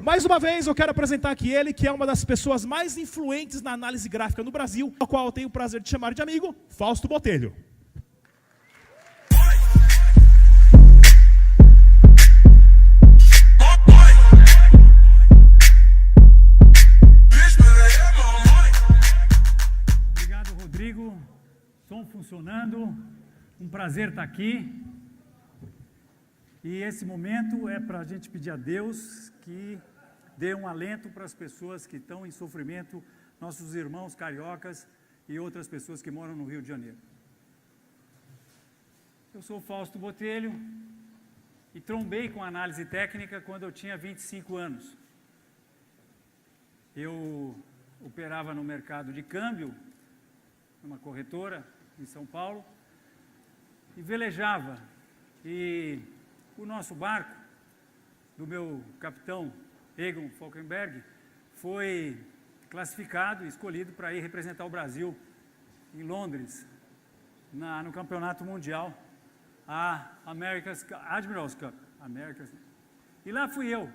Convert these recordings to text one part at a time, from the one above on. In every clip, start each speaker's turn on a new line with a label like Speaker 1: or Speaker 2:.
Speaker 1: Mais uma vez eu quero apresentar aqui ele, que é uma das pessoas mais influentes na análise gráfica no Brasil, ao qual eu tenho o prazer de chamar de amigo, Fausto Botelho.
Speaker 2: Obrigado, Rodrigo. Som funcionando. Um prazer estar aqui. E esse momento é para a gente pedir a Deus que dê um alento para as pessoas que estão em sofrimento, nossos irmãos cariocas e outras pessoas que moram no Rio de Janeiro. Eu sou Fausto Botelho e trombei com análise técnica quando eu tinha 25 anos. Eu operava no mercado de câmbio, numa corretora em São Paulo, e velejava. E o nosso barco, do meu capitão Egon Falkenberg, foi classificado e escolhido para ir representar o Brasil em Londres, no Campeonato Mundial, a Admirals Cup. E lá fui eu.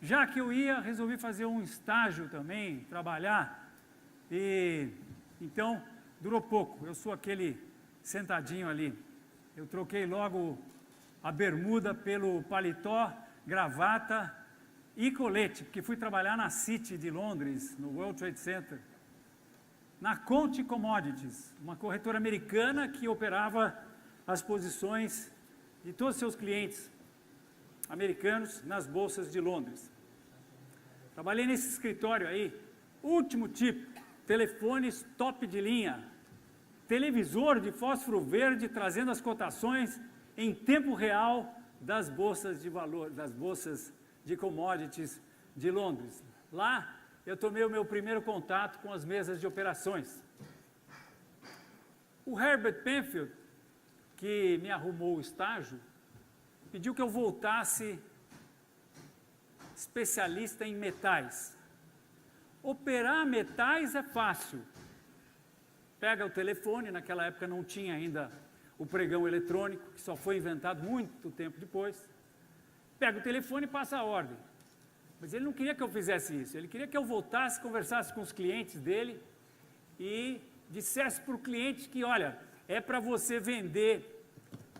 Speaker 2: Já que eu ia, resolvi fazer um estágio também, trabalhar, e então durou pouco. Eu sou aquele sentadinho ali. Eu troquei logo a bermuda pelo paletó, gravata e colete, porque fui trabalhar na City de Londres, no World Trade Center, na Conti Commodities, uma corretora americana que operava as posições de todos os seus clientes americanos nas bolsas de Londres. Trabalhei nesse escritório aí, último tipo, telefones top de linha, televisor de fósforo verde trazendo as cotações em tempo real das bolsas de valor, das bolsas de commodities de Londres. Lá eu tomei o meu primeiro contato com as mesas de operações. O Herbert Penfield, que me arrumou o estágio, pediu que eu voltasse especialista em metais. Operar metais é fácil. Pega o telefone, naquela época não tinha ainda o pregão eletrônico, que só foi inventado muito tempo depois. Pega o telefone e passa a ordem. Mas ele não queria que eu fizesse isso, ele queria que eu voltasse, conversasse com os clientes dele e dissesse para o cliente que, olha, é para você vender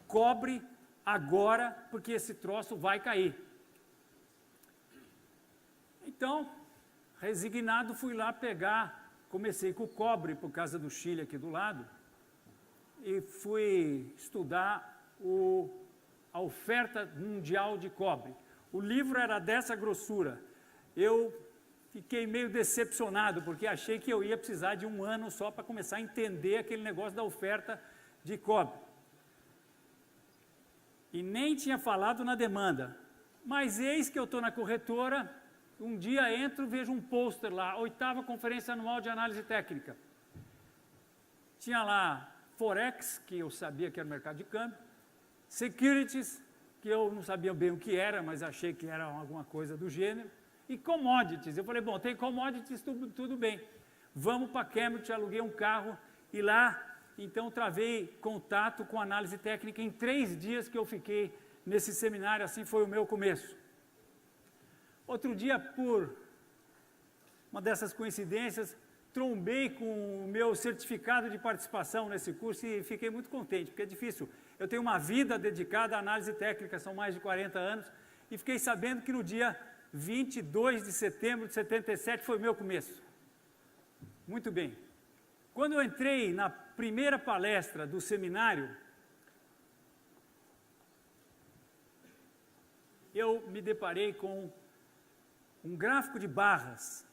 Speaker 2: cobre agora, porque esse troço vai cair. Então, resignado, fui lá pegar, comecei com o cobre, por causa do Chile aqui do lado, e fui estudar a oferta mundial de cobre. O livro era dessa grossura. Eu fiquei meio decepcionado, porque achei que eu ia precisar de um ano só para começar a entender aquele negócio da oferta de cobre. E nem tinha falado na demanda. Mas eis que eu estou na corretora, um dia entro, vejo um pôster lá, 8ª Conferência Anual de Análise Técnica. Tinha lá Forex, que eu sabia que era o mercado de câmbio, Securities, que eu não sabia bem o que era, mas achei que era alguma coisa do gênero, e Commodities. Eu falei, bom, tem Commodities, tudo bem. Vamos para Cambridge, aluguei um carro, e lá, então, travei contato com análise técnica em 3 dias que eu fiquei nesse seminário, assim foi o meu começo. Outro dia, por uma dessas coincidências, trombei com o meu certificado de participação nesse curso e fiquei muito contente, porque é difícil. Eu tenho uma vida dedicada à análise técnica, são mais de 40 anos, e fiquei sabendo que no dia 22 de setembro de 77 foi o meu começo. Muito bem. Quando eu entrei na primeira palestra do seminário, eu me deparei com um gráfico de barras.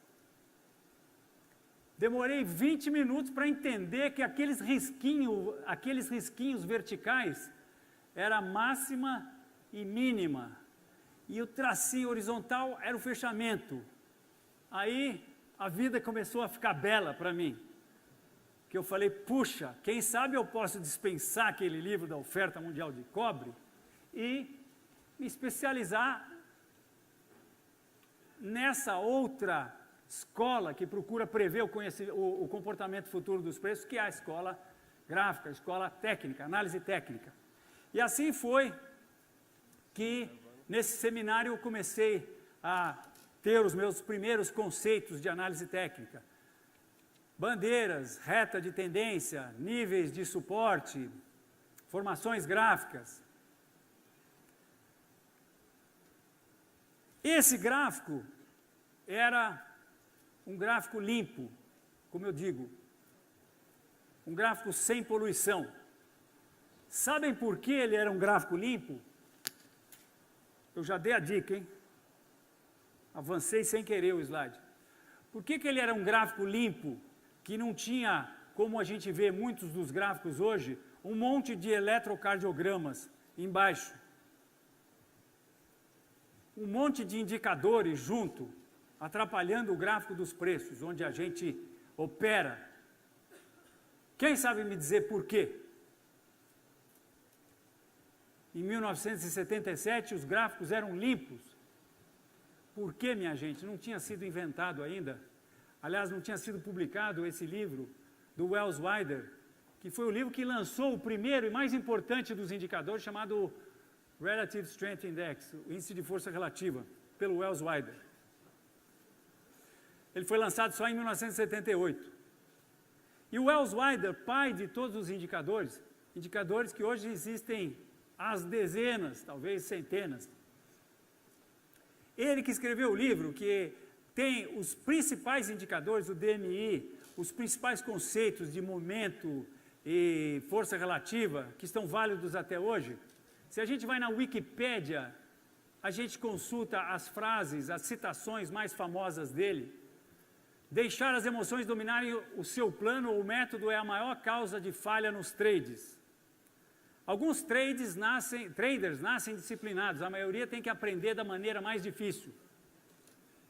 Speaker 2: Demorei 20 minutos para entender que aqueles risquinhos verticais era máxima e mínima. E o tracinho horizontal era o fechamento. Aí a vida começou a ficar bela para mim. Que eu falei, puxa, quem sabe eu posso dispensar aquele livro da oferta mundial de cobre e me especializar nessa outra escola que procura prever o comportamento futuro dos preços, que é a escola gráfica, a escola técnica, análise técnica. E assim foi que, nesse seminário, eu comecei a ter os meus primeiros conceitos de análise técnica. Bandeiras, reta de tendência, níveis de suporte, formações gráficas. Esse gráfico era um gráfico limpo, como eu digo, um gráfico sem poluição. Sabem por que ele era um gráfico limpo? Eu já dei a dica, hein? Avancei sem querer o slide. Por que ele era um gráfico limpo, que não tinha, como a gente vê muitos dos gráficos hoje, um monte de eletrocardiogramas embaixo? Um monte de indicadores junto, atrapalhando o gráfico dos preços, onde a gente opera. Quem sabe me dizer por quê? Em 1977, os gráficos eram limpos. Por quê, minha gente? Não tinha sido inventado ainda. Aliás, não tinha sido publicado esse livro do Wells Wilder, que foi o livro que lançou o primeiro e mais importante dos indicadores, chamado Relative Strength Index, o índice de força relativa, pelo Wells Wilder. Ele foi lançado só em 1978. E o Wells Wilder, pai de todos os indicadores, indicadores que hoje existem às dezenas, talvez centenas. Ele que escreveu o livro, que tem os principais indicadores, o DMI, os principais conceitos de momento e força relativa, que estão válidos até hoje. Se a gente vai na Wikipédia, a gente consulta as frases, as citações mais famosas dele. Deixar as emoções dominarem o seu plano ou método é a maior causa de falha nos trades. Alguns traders nascem disciplinados, a maioria tem que aprender da maneira mais difícil.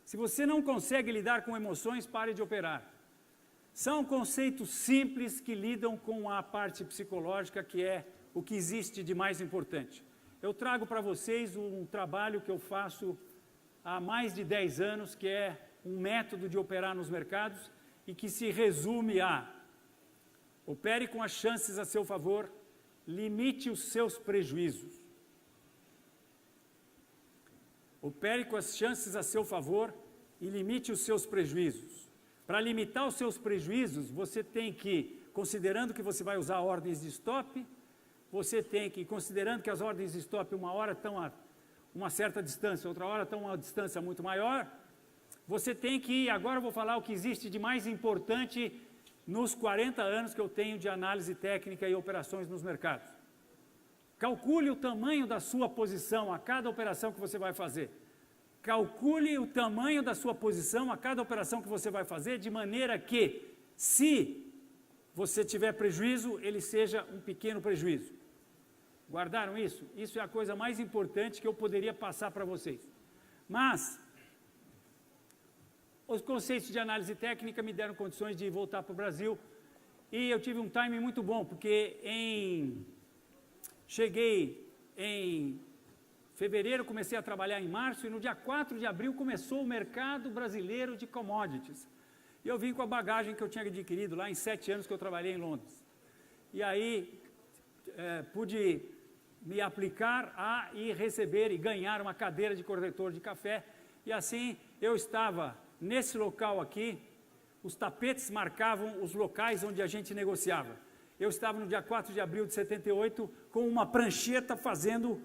Speaker 2: Se você não consegue lidar com emoções, pare de operar. São conceitos simples que lidam com a parte psicológica, que é o que existe de mais importante. Eu trago para vocês um trabalho que eu faço há mais de 10 anos, que é um método de operar nos mercados e que se resume a: opere com as chances a seu favor, limite os seus prejuízos. Opere com as chances a seu favor e limite os seus prejuízos. Para limitar os seus prejuízos, você tem que, considerando que você vai usar ordens de stop, você tem que, considerando que as ordens de stop uma hora estão a uma certa distância, outra hora estão a uma distância muito maior, você tem que, agora eu vou falar o que existe de mais importante nos 40 anos que eu tenho de análise técnica e operações nos mercados. Calcule o tamanho da sua posição a cada operação que você vai fazer. Calcule o tamanho da sua posição a cada operação que você vai fazer, de maneira que, se você tiver prejuízo, ele seja um pequeno prejuízo. Guardaram isso? Isso é a coisa mais importante que eu poderia passar para vocês. Mas os conceitos de análise técnica me deram condições de voltar para o Brasil e eu tive um timing muito bom, porque cheguei em fevereiro, comecei a trabalhar em março e no dia 4 de abril começou o mercado brasileiro de commodities. E eu vim com a bagagem que eu tinha adquirido lá em 7 anos que eu trabalhei em Londres. E aí pude me aplicar a ir receber e ganhar uma cadeira de corretor de café. E assim eu estava nesse local aqui, os tapetes marcavam os locais onde a gente negociava. Eu estava no dia 4 de abril de 78 com uma prancheta fazendo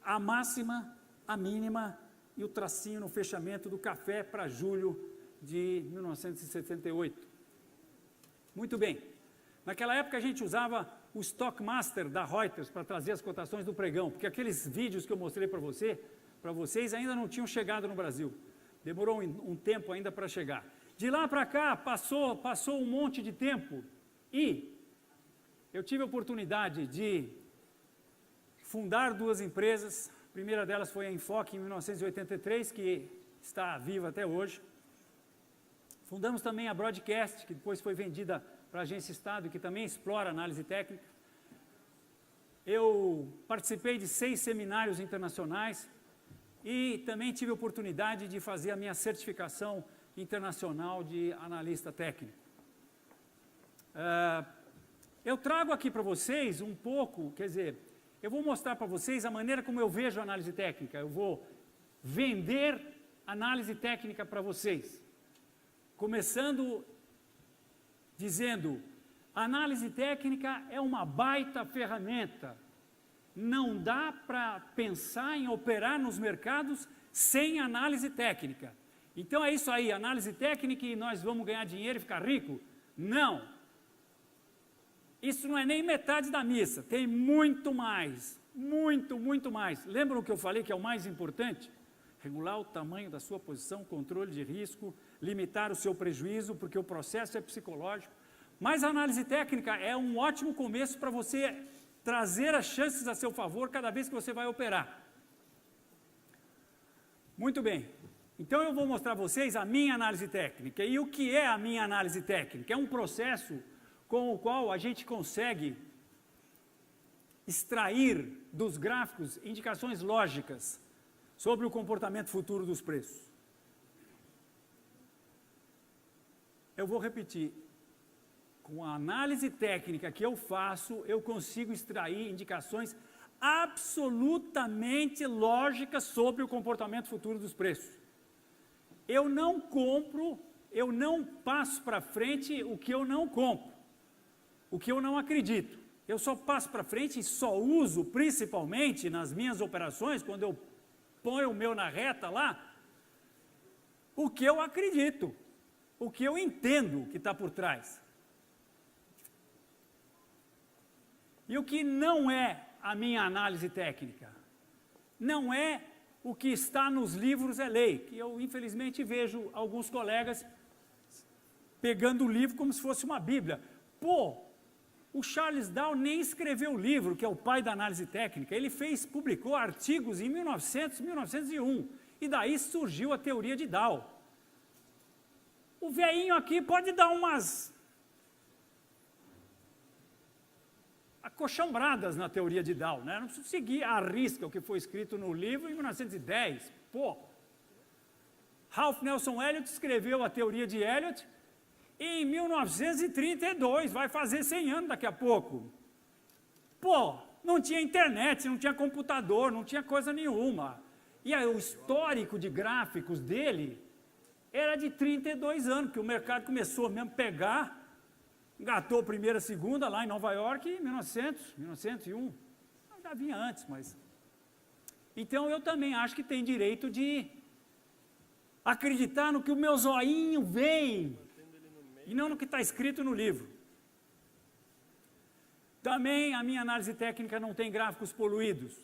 Speaker 2: a máxima, a mínima e o tracinho no fechamento do café para julho de 1978. Muito bem. Naquela época a gente usava o Stockmaster da Reuters para trazer as cotações do pregão, porque aqueles vídeos que eu mostrei para vocês ainda não tinham chegado no Brasil. Demorou um tempo ainda para chegar. De lá para cá passou um monte de tempo e eu tive a oportunidade de fundar 2 empresas. A primeira delas foi a Enfoque, em 1983, que está viva até hoje. Fundamos também a Broadcast, que depois foi vendida para a Agência Estado, que também explora análise técnica. Eu participei de 6 seminários internacionais e também tive a oportunidade de fazer a minha certificação internacional de analista técnico. Eu trago aqui para vocês um pouco, quer dizer, eu vou mostrar para vocês a maneira como eu vejo a análise técnica. Eu vou vender análise técnica para vocês. Começando dizendo, a análise técnica é uma baita ferramenta. Não dá para pensar em operar nos mercados sem análise técnica. Então é isso aí, análise técnica e nós vamos ganhar dinheiro e ficar rico? Não. Isso não é nem metade da missa, tem muito mais, muito mais. Lembram o que eu falei que é o mais importante? Regular o tamanho da sua posição, controle de risco, limitar o seu prejuízo, porque o processo é psicológico. Mas a análise técnica é um ótimo começo para você trazer as chances a seu favor cada vez que você vai operar. Muito bem. Então eu vou mostrar a vocês a minha análise técnica. E o que é a minha análise técnica? É um processo com o qual a gente consegue extrair dos gráficos indicações lógicas sobre o comportamento futuro dos preços. Eu vou repetir. Com a análise técnica que eu faço, eu consigo extrair indicações absolutamente lógicas sobre o comportamento futuro dos preços. Eu não compro, eu não passo para frente o que eu não compro, o que eu não acredito. Eu só passo para frente e só uso, principalmente nas minhas operações, quando eu ponho o meu na reta lá, o que eu acredito, o que eu entendo que está por trás. E o que não é a minha análise técnica? Não é o que está nos livros é lei, que eu infelizmente vejo alguns colegas pegando o livro como se fosse uma Bíblia. Pô, o Charles Dow nem escreveu o livro, que é o pai da análise técnica, ele publicou artigos em 1900, 1901, e daí surgiu a teoria de Dow. O velhinho aqui pode dar umas acochambradas na teoria de Dow, né? Não preciso seguir à risca o que foi escrito no livro em 1910. Pô, Ralph Nelson Elliott escreveu a teoria de Elliott em 1932, vai fazer 100 anos daqui a pouco. Pô, não tinha internet, não tinha computador, não tinha coisa nenhuma. E aí, o histórico de gráficos dele era de 32 anos, que o mercado começou mesmo a pegar. Engatou a primeira, segunda lá em Nova York em 1900, 1901. Já vinha antes, mas... Então eu também acho que tem direito de acreditar no que o meu zoinho vem e não no que está escrito no livro. Também a minha análise técnica não tem gráficos poluídos.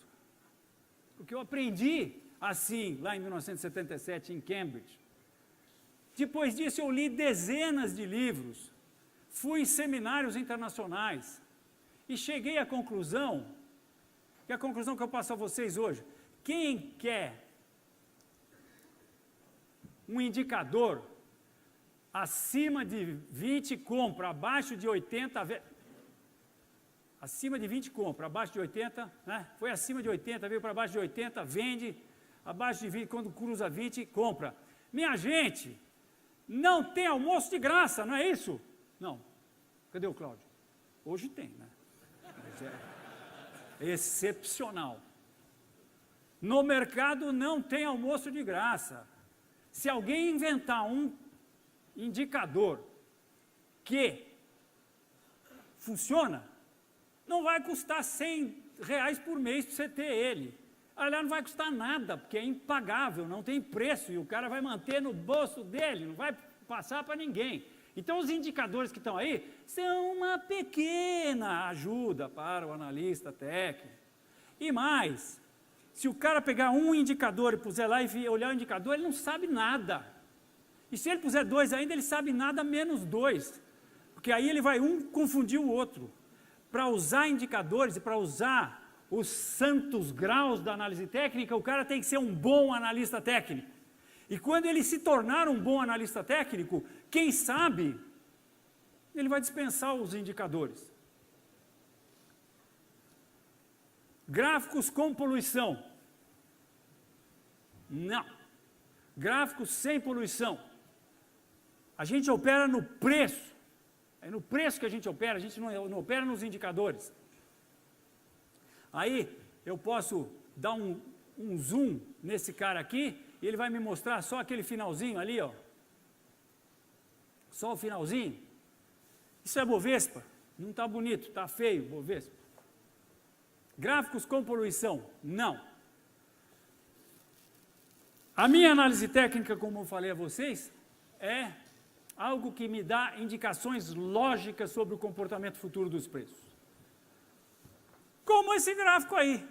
Speaker 2: Porque eu aprendi assim lá em 1977 em Cambridge. Depois disso eu li dezenas de livros. Fui em seminários internacionais e cheguei à conclusão, que é a conclusão que eu passo a vocês hoje. Quem quer um indicador acima de 20 compra, abaixo de 80, acima de 20 compra, abaixo de 80, né? Foi acima de 80, veio para baixo de 80, vende, abaixo de 20, quando cruza 20, compra. Minha gente, não tem almoço de graça, não é isso? Não. Cadê o Cláudio? Hoje tem, né? Mas é excepcional. No mercado não tem almoço de graça. Se alguém inventar um indicador que funciona, não vai custar R$100 por mês para você ter ele. Aliás, não vai custar nada, porque é impagável, não tem preço, e o cara vai manter no bolso dele, não vai passar para ninguém. Então, os indicadores que estão aí são uma pequena ajuda para o analista técnico. E mais, se o cara pegar um indicador e puser lá e olhar o indicador, ele não sabe nada. E se ele puser 2 ainda, ele sabe nada menos 2. Porque aí ele vai confundir o outro. Para usar indicadores e para usar os santos graus da análise técnica, o cara tem que ser um bom analista técnico. E quando ele se tornar um bom analista técnico, quem sabe, ele vai dispensar os indicadores. Gráficos com poluição. Não. Gráficos sem poluição. A gente opera no preço. É no preço que a gente opera, a gente não opera nos indicadores. Aí eu posso dar um zoom nesse cara aqui e ele vai me mostrar só aquele finalzinho ali, ó. Só o finalzinho. Isso é Bovespa. Não está bonito, está feio, Bovespa. Gráficos com poluição? Não. A minha análise técnica, como eu falei a vocês, é algo que me dá indicações lógicas sobre o comportamento futuro dos preços. Como esse gráfico aí.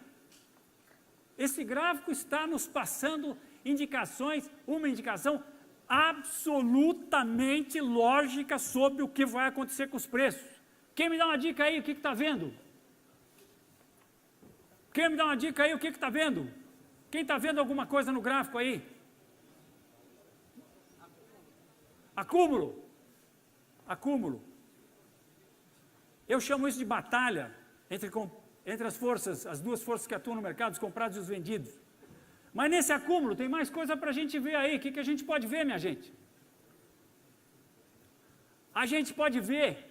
Speaker 2: Esse gráfico está nos passando indicações, uma indicação absolutamente lógica sobre o que vai acontecer com os preços. Quem me dá uma dica aí, o que está vendo? Quem me dá uma dica aí, o que está vendo? Quem está vendo alguma coisa no gráfico aí? Acúmulo. Acúmulo. Eu chamo isso de batalha entre as forças, as duas forças que atuam no mercado, os comprados e os vendidos. Mas nesse acúmulo tem mais coisa para a gente ver aí. O que a gente pode ver, minha gente? A gente pode ver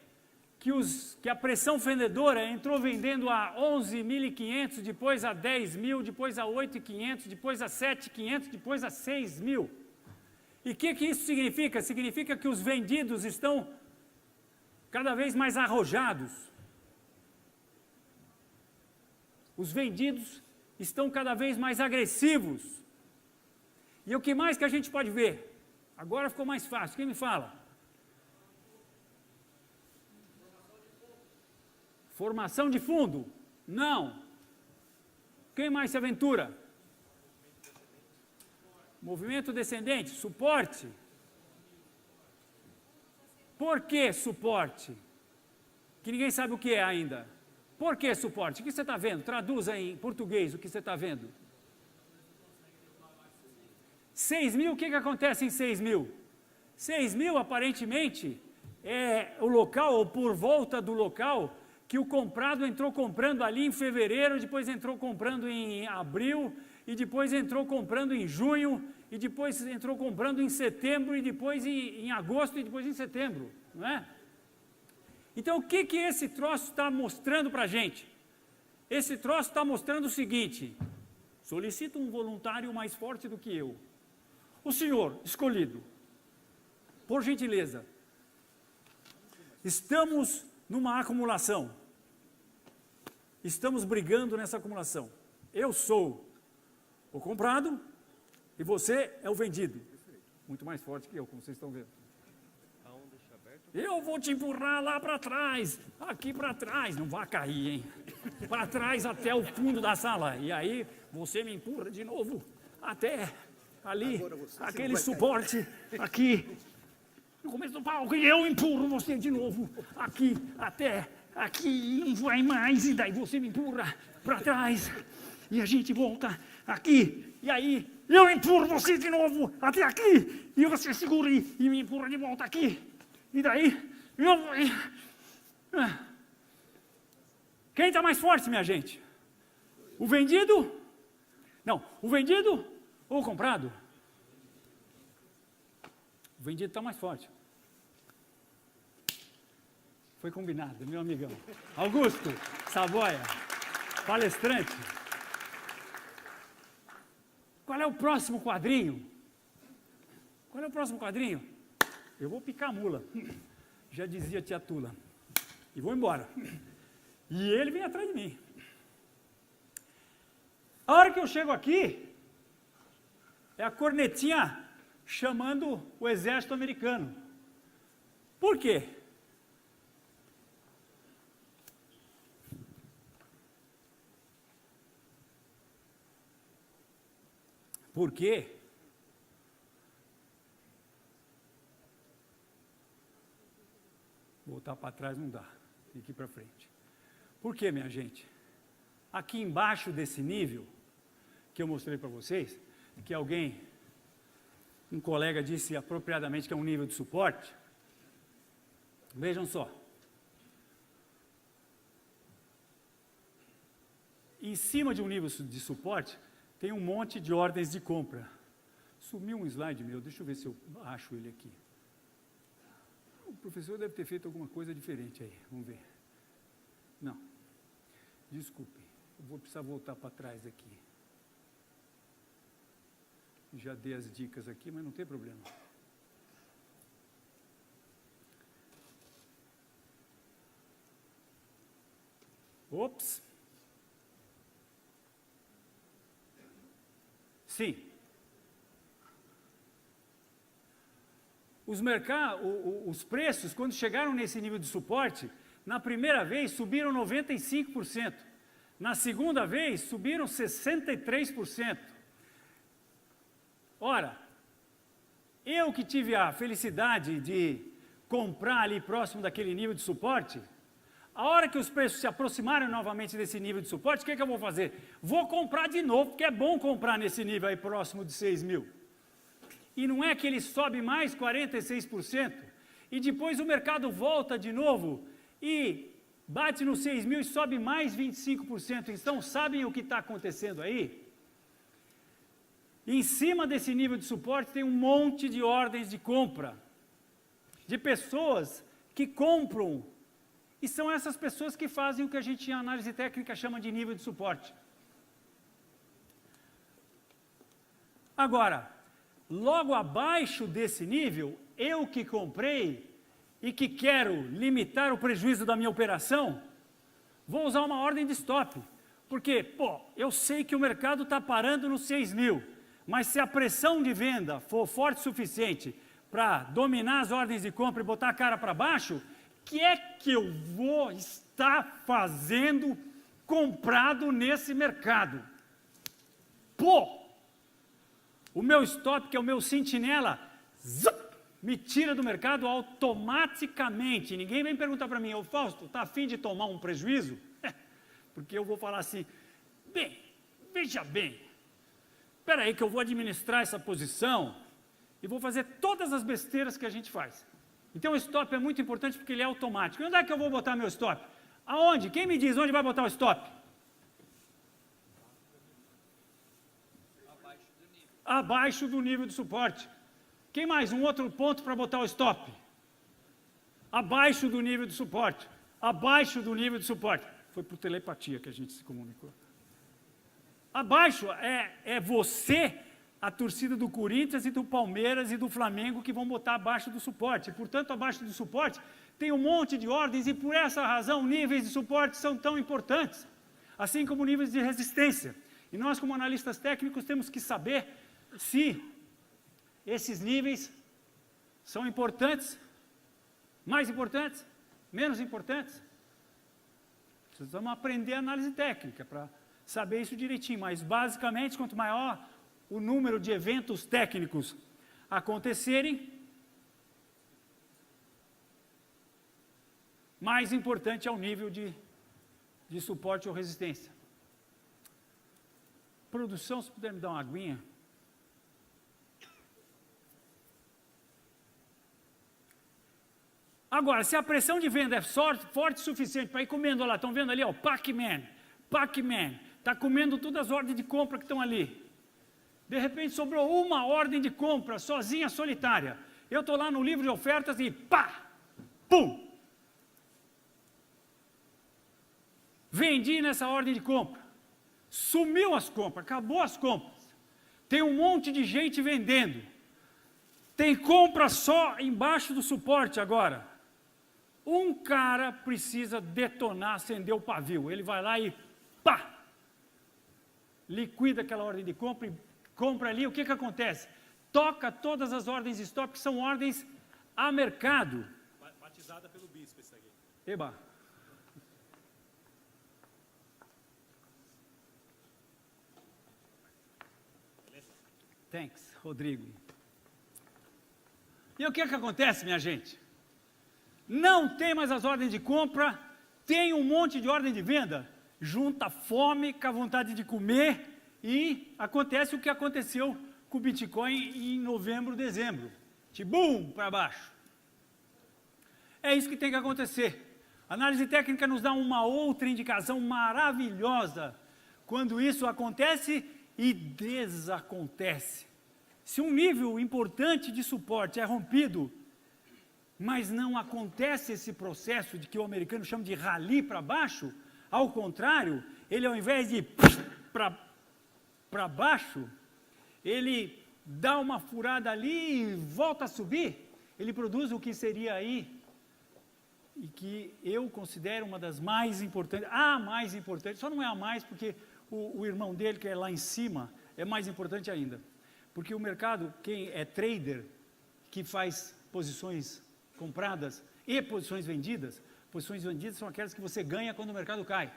Speaker 2: que a pressão vendedora entrou vendendo a 11.500, depois a 10.000, depois a 8.500, depois a 7.500, depois a 6.000. E o que isso significa? Significa que os vendidos estão cada vez mais arrojados. Os vendidos estão cada vez mais agressivos. E o que mais que a gente pode ver? Agora ficou mais fácil. Quem me fala? Formação de fundo? Não. Quem mais se aventura? Movimento descendente? Suporte? Por que suporte? Que ninguém sabe o que é ainda. Por que suporte? O que você está vendo? Traduza em português o que você está vendo. 6.000, o que acontece em 6.000? 6.000, aparentemente, é o local, ou por volta do local, que o comprado entrou comprando ali em fevereiro, depois entrou comprando em abril, e depois entrou comprando em junho, e depois entrou comprando em setembro, e depois em agosto, e depois em setembro, não é? Então, o que esse troço está mostrando para a gente? Esse troço está mostrando o seguinte: solicito um voluntário mais forte do que eu. O senhor, escolhido, por gentileza, estamos numa acumulação. Estamos brigando nessa acumulação. Eu sou o comprado e você é o vendido. Muito mais forte que eu, como vocês estão vendo. Eu vou te empurrar lá para trás, aqui para trás, não vai cair, hein? Para trás até o fundo da sala. E aí você me empurra de novo até ali, aquele suporte aqui, no começo do palco. E eu empurro você de novo aqui, até aqui, não vai mais. E daí você me empurra para trás e a gente volta aqui. E aí eu empurro você de novo até aqui e você segura e me empurra de volta aqui. E daí, quem está mais forte, minha gente? O vendido? Não, o vendido ou o comprado? O vendido está mais forte. Foi combinado, meu amigão. Augusto Savoia, palestrante. Qual é o próximo quadrinho? Qual é o próximo quadrinho? Eu vou picar a mula, já dizia tia Tula, e vou embora. E ele vem atrás de mim. A hora que eu chego aqui, é a cornetinha chamando o exército americano. Por quê? Porque voltar para trás não dá, tem que ir para frente. Por quê, minha gente? Aqui embaixo desse nível, que eu mostrei para vocês, que um colega disse apropriadamente que é um nível de suporte, vejam só. Em cima de um nível de suporte, tem um monte de ordens de compra. Sumiu um slide meu, deixa eu ver se eu acho ele aqui. O professor deve ter feito alguma coisa diferente aí, vamos ver. Não, desculpe, eu vou precisar voltar para trás aqui. Já dei as dicas aqui, mas não tem problema. Ops. Sim. Os preços, quando chegaram nesse nível de suporte, na primeira vez subiram 95%. Na segunda vez, subiram 63%. Ora, eu que tive a felicidade de comprar ali próximo daquele nível de suporte, a hora que os preços se aproximarem novamente desse nível de suporte, o que eu vou fazer? Vou comprar de novo, porque é bom comprar nesse nível aí próximo de 6 mil. E não é que ele sobe mais 46%, e depois o mercado volta de novo e bate nos 6 mil e sobe mais 25%. Então, sabem o que está acontecendo aí? Em cima desse nível de suporte tem um monte de ordens de compra, de pessoas que compram, e são essas pessoas que fazem o que a gente em análise técnica chama de nível de suporte. Agora, logo abaixo desse nível, eu que comprei e que quero limitar o prejuízo da minha operação, vou usar uma ordem de stop. Porque, eu sei que o mercado está parando nos 6 mil, mas se a pressão de venda for forte o suficiente para dominar as ordens de compra e botar a cara para baixo, o que é que eu vou estar fazendo comprado nesse mercado? O meu stop, que é o meu sentinela, me tira do mercado automaticamente. Ninguém vem perguntar para mim, Fausto, está a fim de tomar um prejuízo? Porque eu vou falar assim, veja bem, espera aí que eu vou administrar essa posição e vou fazer todas as besteiras que a gente faz. Então o stop é muito importante porque ele é automático. E onde é que eu vou botar meu stop? Aonde? Quem me diz onde vai botar o stop? Abaixo do nível de suporte. Quem mais? Um outro ponto para botar o stop. Abaixo do nível de suporte. Abaixo do nível de suporte. Foi por telepatia que a gente se comunicou. Abaixo é você, a torcida do Corinthians e do Palmeiras e do Flamengo que vão botar abaixo do suporte. Portanto, abaixo do suporte tem um monte de ordens e por essa razão níveis de suporte são tão importantes, assim como níveis de resistência. E nós, como analistas técnicos, temos que saber se esses níveis são importantes, mais importantes, menos importantes. Precisamos aprender análise técnica para saber isso direitinho, mas basicamente, quanto maior o número de eventos técnicos acontecerem, mais importante é o nível de suporte ou resistência. Produção, se puder me dar uma aguinha. Agora, se a pressão de venda é forte o suficiente para ir comendo, olha lá, estão vendo ali, ó, Pac-Man, está comendo todas as ordens de compra que estão ali. De repente sobrou uma ordem de compra, sozinha, solitária. Eu estou lá no livro de ofertas e pum! Vendi nessa ordem de compra. Sumiu as compras, acabou as compras. Tem um monte de gente vendendo. Tem compra só embaixo do suporte agora. Um cara precisa detonar, acender o pavio. Ele vai lá e liquida aquela ordem de compra e compra ali. O que acontece? Toca todas as ordens de stop, que são ordens a mercado.
Speaker 1: Batizada pelo bispo isso aqui.
Speaker 2: Eba. Thanks, Rodrigo. E o que acontece, minha gente? Não tem mais as ordens de compra, tem um monte de ordem de venda, junta fome com a vontade de comer e acontece o que aconteceu com o Bitcoin em novembro, dezembro. Tibum, para baixo. É isso que tem que acontecer. A análise técnica nos dá uma outra indicação maravilhosa quando isso acontece e desacontece. Se um nível importante de suporte é rompido, mas não acontece esse processo de que o americano chama de rally para baixo, ao contrário, ele ao invés de ir para baixo, ele dá uma furada ali e volta a subir, ele produz o que seria aí, e que eu considero uma das mais importantes, a mais importante, só não é a mais porque o irmão dele, que é lá em cima, é mais importante ainda. Porque o mercado, quem é trader, que faz posições compradas e posições vendidas são aquelas que você ganha quando o mercado cai.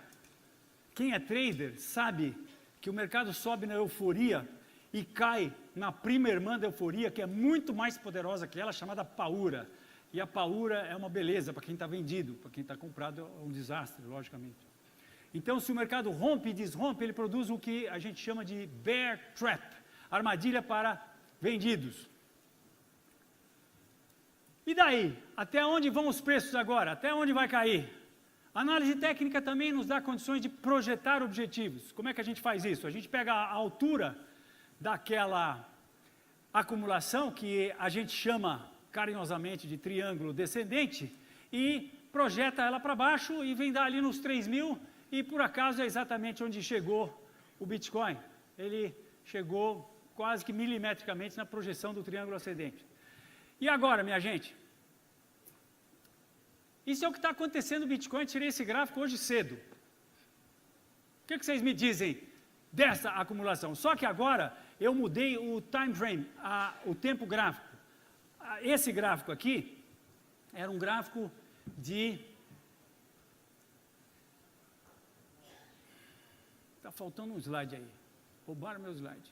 Speaker 2: Quem é trader sabe que o mercado sobe na euforia e cai na prima irmã da euforia, que é muito mais poderosa que ela, chamada paura. E a paura é uma beleza para quem está vendido, para quem está comprado é um desastre, logicamente. Então, se o mercado rompe e desrompe, ele produz o que a gente chama de bear trap, armadilha para vendidos. E daí? Até onde vão os preços agora? Até onde vai cair? A análise técnica também nos dá condições de projetar objetivos. Como é que a gente faz isso? A gente pega a altura daquela acumulação, que a gente chama carinhosamente de triângulo descendente, e projeta ela para baixo e vem dar ali nos 3.000, e por acaso é exatamente onde chegou o Bitcoin. Ele chegou quase que milimetricamente na projeção do triângulo ascendente. E agora, minha gente? Isso é o que está acontecendo no Bitcoin. Tirei esse gráfico hoje cedo. O que vocês me dizem dessa acumulação? Só que agora eu mudei o time frame, o tempo gráfico. Esse gráfico aqui era um gráfico de... Está faltando um slide aí. Roubaram meu slide.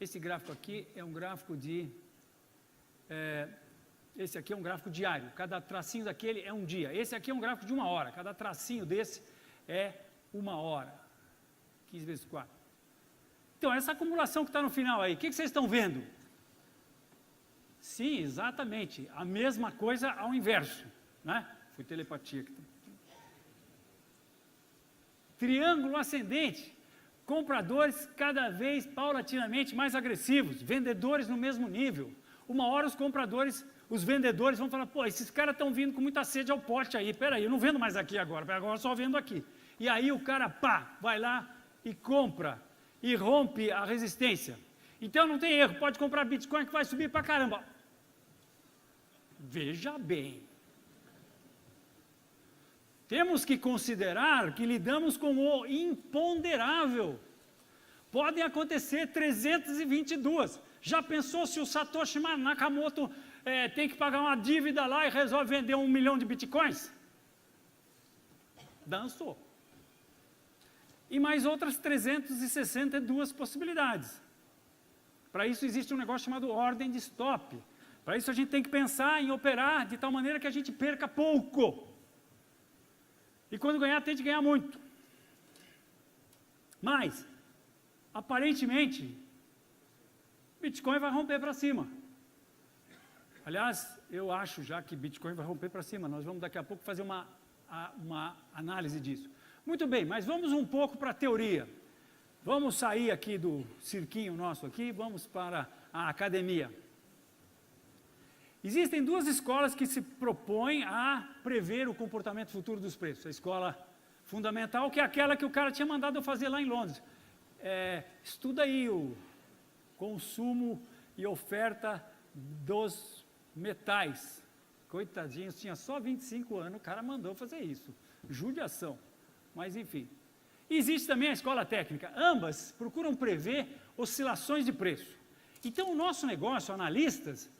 Speaker 2: Esse gráfico aqui é um gráfico de... esse aqui é um gráfico diário. Cada tracinho daquele é um dia. Esse aqui é um gráfico de 1 hora. Cada tracinho desse é 1 hora. 15 vezes 4. Então, essa acumulação que está no final aí, o que vocês estão vendo? Sim, exatamente. A mesma coisa ao inverso. Né? Foi telepatia aqui. Triângulo ascendente. Compradores cada vez paulatinamente mais agressivos. Vendedores no mesmo nível. Uma hora os vendedores vão falar, pô, esses caras estão vindo com muita sede ao pote aí, peraí, eu não vendo mais aqui agora eu só vendo aqui. E aí o cara, pá, vai lá e compra, e rompe a resistência. Então não tem erro, pode comprar Bitcoin que vai subir pra caramba. Veja bem. Temos que considerar que lidamos com o imponderável. Podem acontecer 322. Já pensou se o Satoshi Nakamoto tem que pagar uma dívida lá e resolve vender 1 milhão de bitcoins? Dançou. E mais outras 362 possibilidades. Para isso existe um negócio chamado ordem de stop. Para isso a gente tem que pensar em operar de tal maneira que a gente perca pouco. E quando ganhar, tente ganhar muito. Mas, aparentemente, Bitcoin vai romper para cima. Aliás, eu acho já que Bitcoin vai romper para cima. Nós vamos daqui a pouco fazer uma análise disso. Muito bem, mas vamos um pouco para a teoria. Vamos sair aqui do cirquinho nosso aqui, vamos para a academia. Existem 2 escolas que se propõem a prever o comportamento futuro dos preços. A escola fundamental, que é aquela que o cara tinha mandado eu fazer lá em Londres. Estuda aí o consumo e oferta dos metais. Coitadinhos, tinha só 25 anos, o cara mandou fazer isso. Judiação. Mas, enfim. Existe também a escola técnica. Ambas procuram prever oscilações de preço. Então, o nosso negócio, analistas,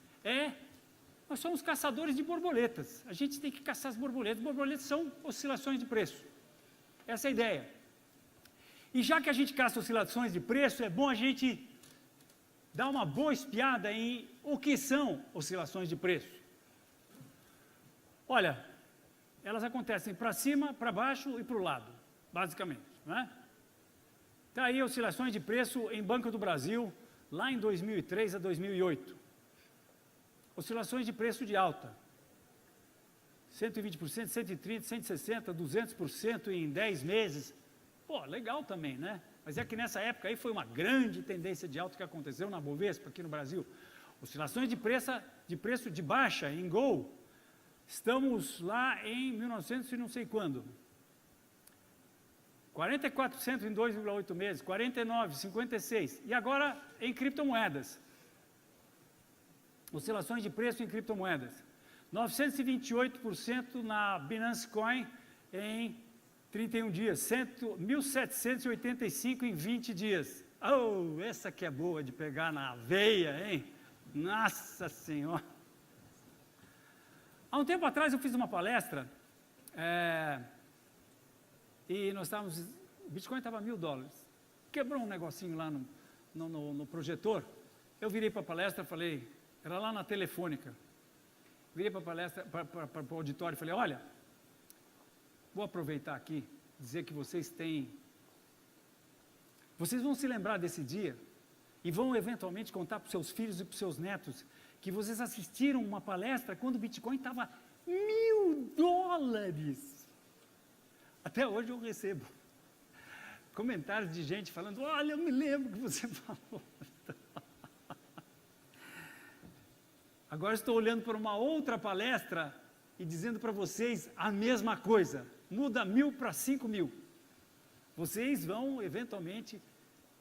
Speaker 2: nós somos caçadores de borboletas. A gente tem que caçar as borboletas. Borboletas são oscilações de preço. Essa é a ideia. E já que a gente caça oscilações de preço, é bom a gente dar uma boa espiada em o que são oscilações de preço. Olha, elas acontecem para cima, para baixo e para o lado, basicamente. Né? Está aí oscilações de preço em Banco do Brasil, lá em 2003 a 2008. Oscilações de preço de alta. 120%, 130%, 160%, 200% em 10 meses. Pô, legal também, né? Mas é que nessa época aí foi uma grande tendência de alta que aconteceu na Bovespa, aqui no Brasil. Oscilações de preço de baixa em Gol. Estamos lá em 1900 e não sei quando. 44% em 2,8 meses, 49%, 56%. E agora em criptomoedas. oscilações de preço em criptomoedas. 928% na Binance Coin em 31 dias, 1.785 em 20 dias. Oh, essa que é boa de pegar na veia, hein? Nossa Senhora! Há um tempo atrás eu fiz uma palestra e nós estávamos, o Bitcoin estava a $1.000. Quebrou um negocinho lá no projetor. Eu virei para a palestra e falei, era lá na Telefônica. Virei para a palestra, para o auditório e falei, olha, vou aproveitar aqui, dizer que vocês vão se lembrar desse dia e vão eventualmente contar para os seus filhos e para os seus netos que vocês assistiram uma palestra quando o Bitcoin estava $1.000. Até hoje eu recebo comentários de gente falando, olha, eu me lembro que você falou. Agora estou olhando para uma outra palestra e dizendo para vocês a mesma coisa. Muda 1.000 para 5.000. Vocês vão, eventualmente,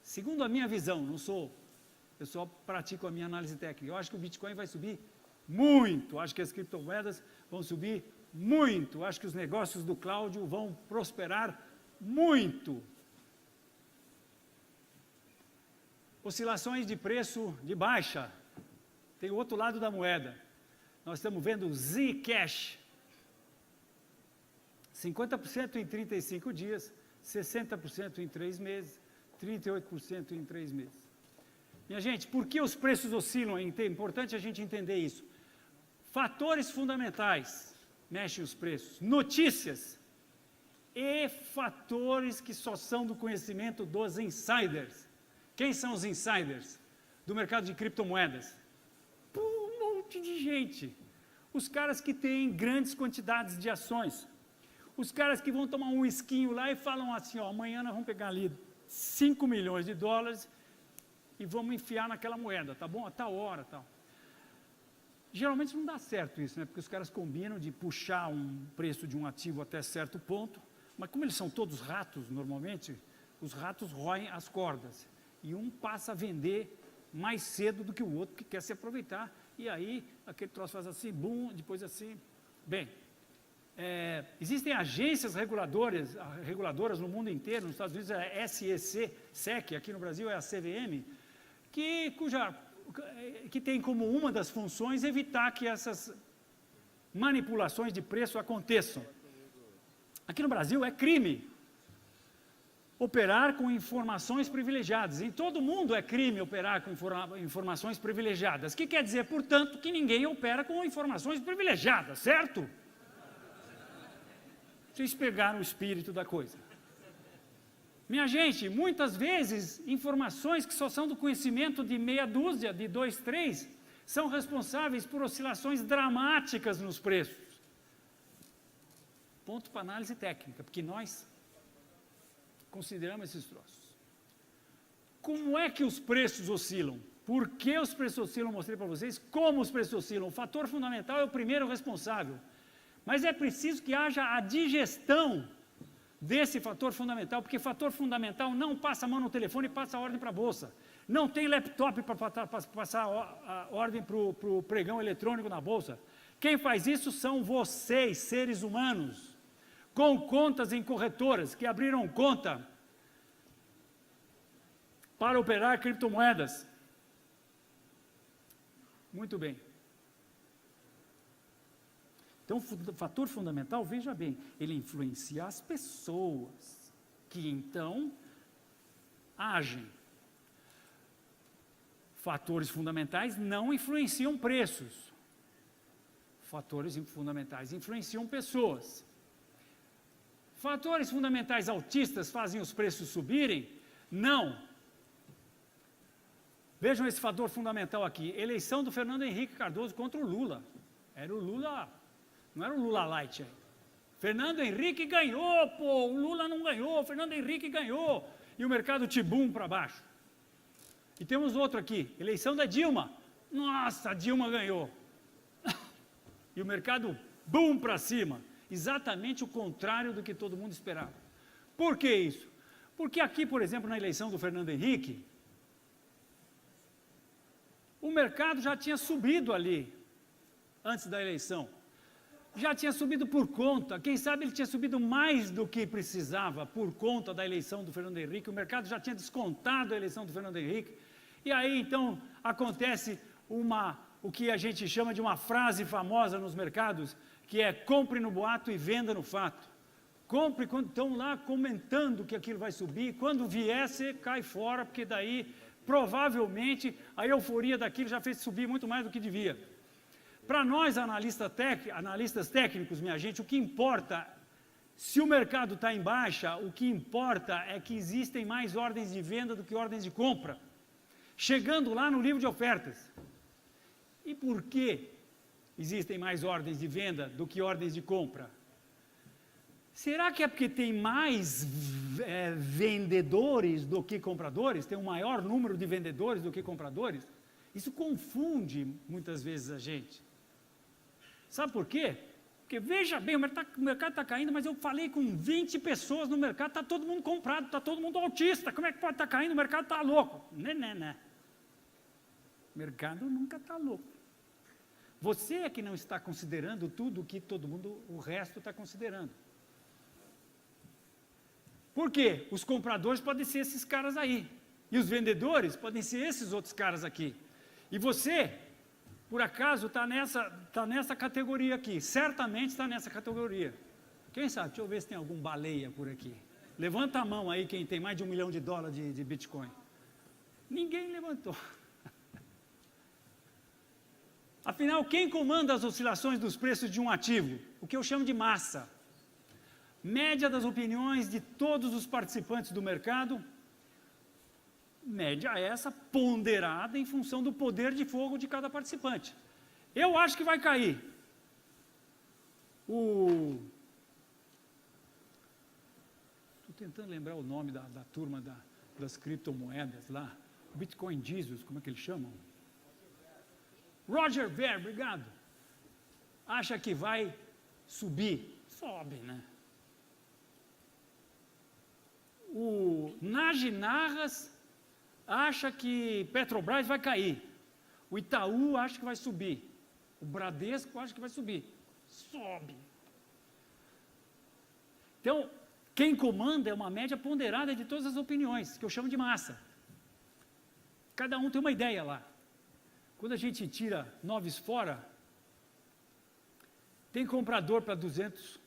Speaker 2: segundo a minha visão, eu só pratico a minha análise técnica. Eu acho que o Bitcoin vai subir muito. Acho que as criptomoedas vão subir muito. Acho que os negócios do Cláudio vão prosperar muito. Oscilações de preço de baixa. Tem o outro lado da moeda. Nós estamos vendo o Zcash. 50% em 35 dias, 60% em 3 meses, 38% em 3 meses. Minha gente, por que os preços oscilam? É importante a gente entender isso. Fatores fundamentais mexem os preços. Notícias e fatores que só são do conhecimento dos insiders. Quem são os insiders do mercado de criptomoedas? Um monte de gente. Os caras que têm grandes quantidades de ações. Os caras que vão tomar um esquinho lá e falam assim, ó, amanhã nós vamos pegar ali $5 milhões e vamos enfiar naquela moeda, tá bom? A tal hora, tal. Geralmente não dá certo isso, né? Porque os caras combinam de puxar um preço de um ativo até certo ponto, mas como eles são todos ratos, normalmente, os ratos roem as cordas. E um passa a vender mais cedo do que o outro que quer se aproveitar. E aí, aquele troço faz assim, bum, depois assim. Bem, existem agências reguladoras no mundo inteiro, nos Estados Unidos é a SEC, aqui no Brasil é a CVM, que tem como uma das funções evitar que essas manipulações de preço aconteçam. Aqui no Brasil é crime operar com informações privilegiadas. Em todo mundo é crime operar com informações privilegiadas. O que quer dizer, portanto, que ninguém opera com informações privilegiadas, certo? Vocês pegaram o espírito da coisa. Minha gente, muitas vezes, informações que só são do conhecimento de meia dúzia, de 2, 3, são responsáveis por oscilações dramáticas nos preços. Ponto para análise técnica, porque nós consideramos esses troços. Como é que os preços oscilam? Por que os preços oscilam? Mostrei para vocês como os preços oscilam. O fator fundamental é o primeiro responsável. Mas é preciso que haja a digestão desse fator fundamental, porque fator fundamental não passa a mão no telefone e passa a ordem para a bolsa. Não tem laptop para passar a ordem para o pregão eletrônico na bolsa. Quem faz isso são vocês, seres humanos, com contas em corretoras, que abriram conta para operar criptomoedas. Muito bem. Então, o fator fundamental, veja bem, ele influencia as pessoas, que então agem. Fatores fundamentais não influenciam preços. Fatores fundamentais influenciam pessoas. Fatores fundamentais altistas fazem os preços subirem? Não. Vejam esse fator fundamental aqui. Eleição do Fernando Henrique Cardoso contra o Lula. Era o Lula... Não era o Lula Light aí. Fernando Henrique ganhou, pô, o Lula não ganhou, Fernando Henrique ganhou. E o mercado tibum para baixo. E temos outro aqui, eleição da Dilma. Nossa, a Dilma ganhou. E o mercado, bum, para cima. Exatamente o contrário do que todo mundo esperava. Por que isso? Porque aqui, por exemplo, na eleição do Fernando Henrique, o mercado já tinha subido ali, antes da eleição. Já tinha subido por conta, quem sabe ele tinha subido mais do que precisava por conta da eleição do Fernando Henrique, o mercado já tinha descontado a eleição do Fernando Henrique, e aí então acontece o que a gente chama de uma frase famosa nos mercados, que é compre no boato e venda no fato. Compre quando estão lá comentando que aquilo vai subir, quando vier você cai fora, porque daí provavelmente a euforia daquilo já fez subir muito mais do que devia. Para nós, analistas técnicos, minha gente, o que importa, se o mercado está em baixa, o que importa é que existem mais ordens de venda do que ordens de compra, chegando lá no livro de ofertas. E por que existem mais ordens de venda do que ordens de compra? Será que é porque tem mais vendedores do que compradores? Tem um maior número de vendedores do que compradores? Isso confunde muitas vezes a gente. Sabe por quê? Porque, veja bem, o mercado está caindo, mas eu falei com 20 pessoas no mercado, está todo mundo comprado, está todo mundo autista, como é que pode estar caindo? O mercado está louco. Né. O mercado nunca está louco. Você é que não está considerando tudo o que todo mundo, o resto está considerando. Por quê? Os compradores podem ser esses caras aí, e os vendedores podem ser esses outros caras aqui. E você, por acaso, está nessa categoria aqui, certamente está nessa categoria. Quem sabe? Deixa eu ver se tem algum baleia por aqui. Levanta a mão aí quem tem mais de $1 milhão de Bitcoin. Ninguém levantou. Afinal, quem comanda as oscilações dos preços de um ativo? O que eu chamo de massa. Média das opiniões de todos os participantes do mercado, média essa ponderada em função do poder de fogo de cada participante. Eu acho que vai cair. Estou tentando lembrar o nome da turma das criptomoedas lá. Bitcoin Jesus, como é que eles chamam? Roger Ver, obrigado. Acha que vai subir. Sobe, né? O Nagy Narras acha que Petrobras vai cair. O Itaú acha que vai subir. O Bradesco acha que vai subir. Sobe. Então, quem comanda é uma média ponderada de todas as opiniões, que eu chamo de massa. Cada um tem uma ideia lá. Quando a gente tira 9 fora, tem comprador para 200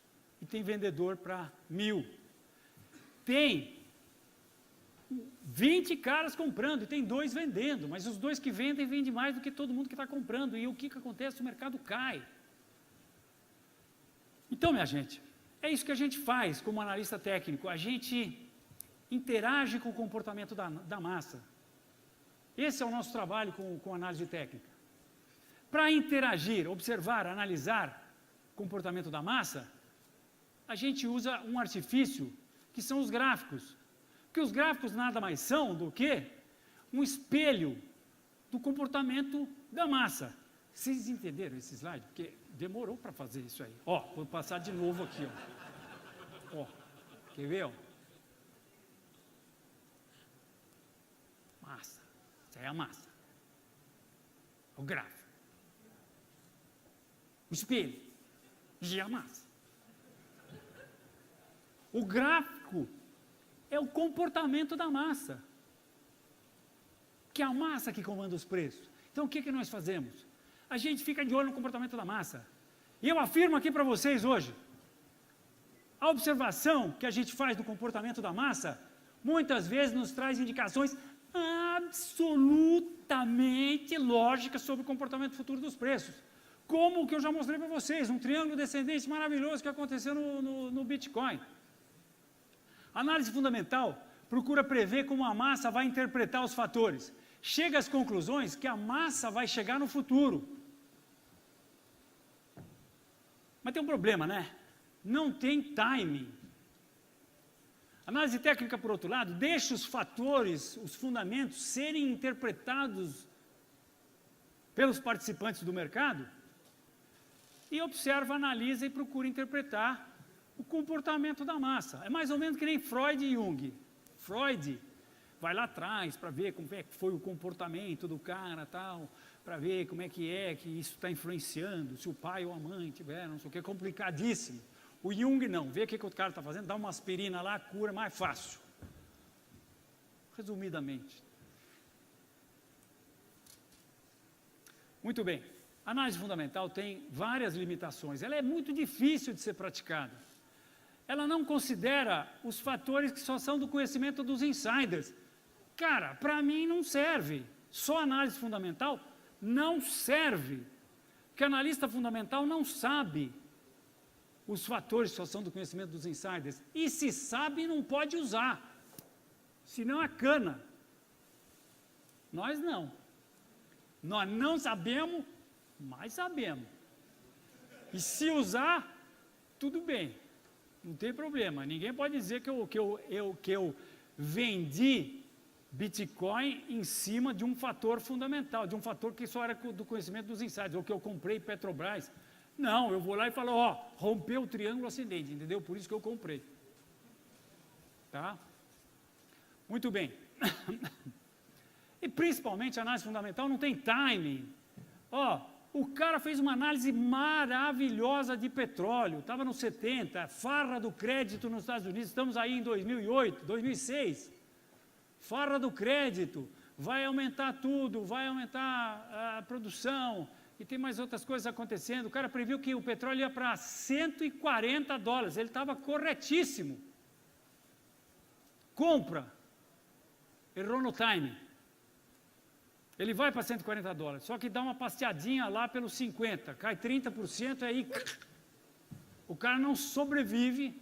Speaker 2: e tem vendedor para 1.000. Tem 20 caras comprando e tem 2 vendendo, mas os 2 que vendem mais do que todo mundo que está comprando. E o que acontece? O mercado cai. Então, minha gente, é isso que a gente faz como analista técnico. A gente interage com o comportamento da massa. Esse é o nosso trabalho com análise técnica. Para interagir, observar, analisar o comportamento da massa, a gente usa um artifício que são os gráficos. Porque os gráficos nada mais são do que um espelho do comportamento da massa. Vocês entenderam esse slide? Porque demorou para fazer isso aí. Vou passar de novo aqui. Quer ver? Massa. Isso aí é a massa. O gráfico. O espelho. E a massa. O gráfico é o comportamento da massa, que é a massa que comanda os preços. Então, o que nós fazemos? A gente fica de olho no comportamento da massa. E eu afirmo aqui para vocês hoje, a observação que a gente faz do comportamento da massa, muitas vezes nos traz indicações absolutamente lógicas sobre o comportamento futuro dos preços. Como o que eu já mostrei para vocês, um triângulo descendente maravilhoso que aconteceu no Bitcoin. A análise fundamental procura prever como a massa vai interpretar os fatores. Chega às conclusões que a massa vai chegar no futuro. Mas tem um problema, né? Não tem timing. A análise técnica, por outro lado, deixa os fatores, os fundamentos, serem interpretados pelos participantes do mercado e observa, analisa e procura interpretar o comportamento da massa. É mais ou menos que nem Freud e Jung. Freud vai lá atrás para ver como é que foi o comportamento do cara, tal, para ver como é que isso está influenciando, se o pai ou a mãe tiveram, não sei o que, é complicadíssimo. O Jung não, vê o que o cara está fazendo, dá uma aspirina lá, cura mais fácil. Resumidamente. Muito bem, a análise fundamental tem várias limitações, ela é muito difícil de ser praticada. Ela não considera os fatores que só são do conhecimento dos insiders. Cara, para mim não serve. Só análise fundamental não serve. Porque analista fundamental não sabe os fatores que só são do conhecimento dos insiders. E se sabe, não pode usar. Senão é cana. Nós não. Nós não sabemos, mas sabemos. E se usar, tudo bem. Não tem problema. Ninguém pode dizer que eu vendi Bitcoin em cima de um fator fundamental, de um fator que só era do conhecimento dos insiders, ou que eu comprei Petrobras. Não, eu vou lá e falo, ó, rompeu o triângulo ascendente, entendeu? Por isso que eu comprei. Tá? Muito bem. E principalmente a análise fundamental não tem timing. Ó, o cara fez uma análise maravilhosa de petróleo, estava nos 70, farra do crédito nos Estados Unidos, estamos aí em 2008, 2006. Farra do crédito, vai aumentar tudo, vai aumentar a produção, e tem mais outras coisas acontecendo. O cara previu que o petróleo ia para $140, ele estava corretíssimo. Compra, errou no timing. Ele vai para $140, só que dá uma passeadinha lá pelos 50, cai 30%, aí o cara não sobrevive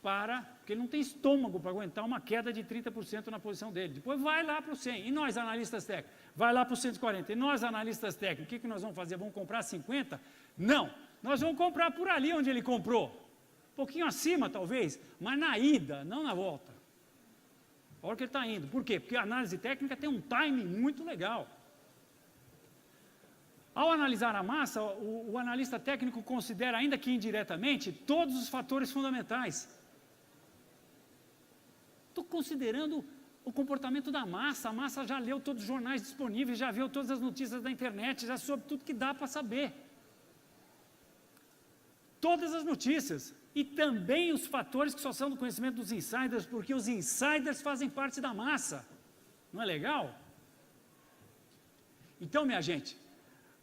Speaker 2: porque ele não tem estômago para aguentar uma queda de 30% na posição dele. Depois vai lá para o 100, e nós analistas técnicos? Vai lá para o 140, e nós analistas técnicos, o que nós vamos fazer? Vamos comprar 50? Não, nós vamos comprar por ali onde ele comprou, um pouquinho acima talvez, mas na ida, não na volta. A hora que ele está indo. Por quê? Porque a análise técnica tem um timing muito legal. Ao analisar a massa, o analista técnico considera, ainda que indiretamente, todos os fatores fundamentais. Estou considerando o comportamento da massa. A massa já leu todos os jornais disponíveis, já viu todas as notícias da internet, já soube tudo que dá para saber. Todas as notícias. E também os fatores que só são do conhecimento dos insiders, porque os insiders fazem parte da massa. Não é legal? Então, minha gente,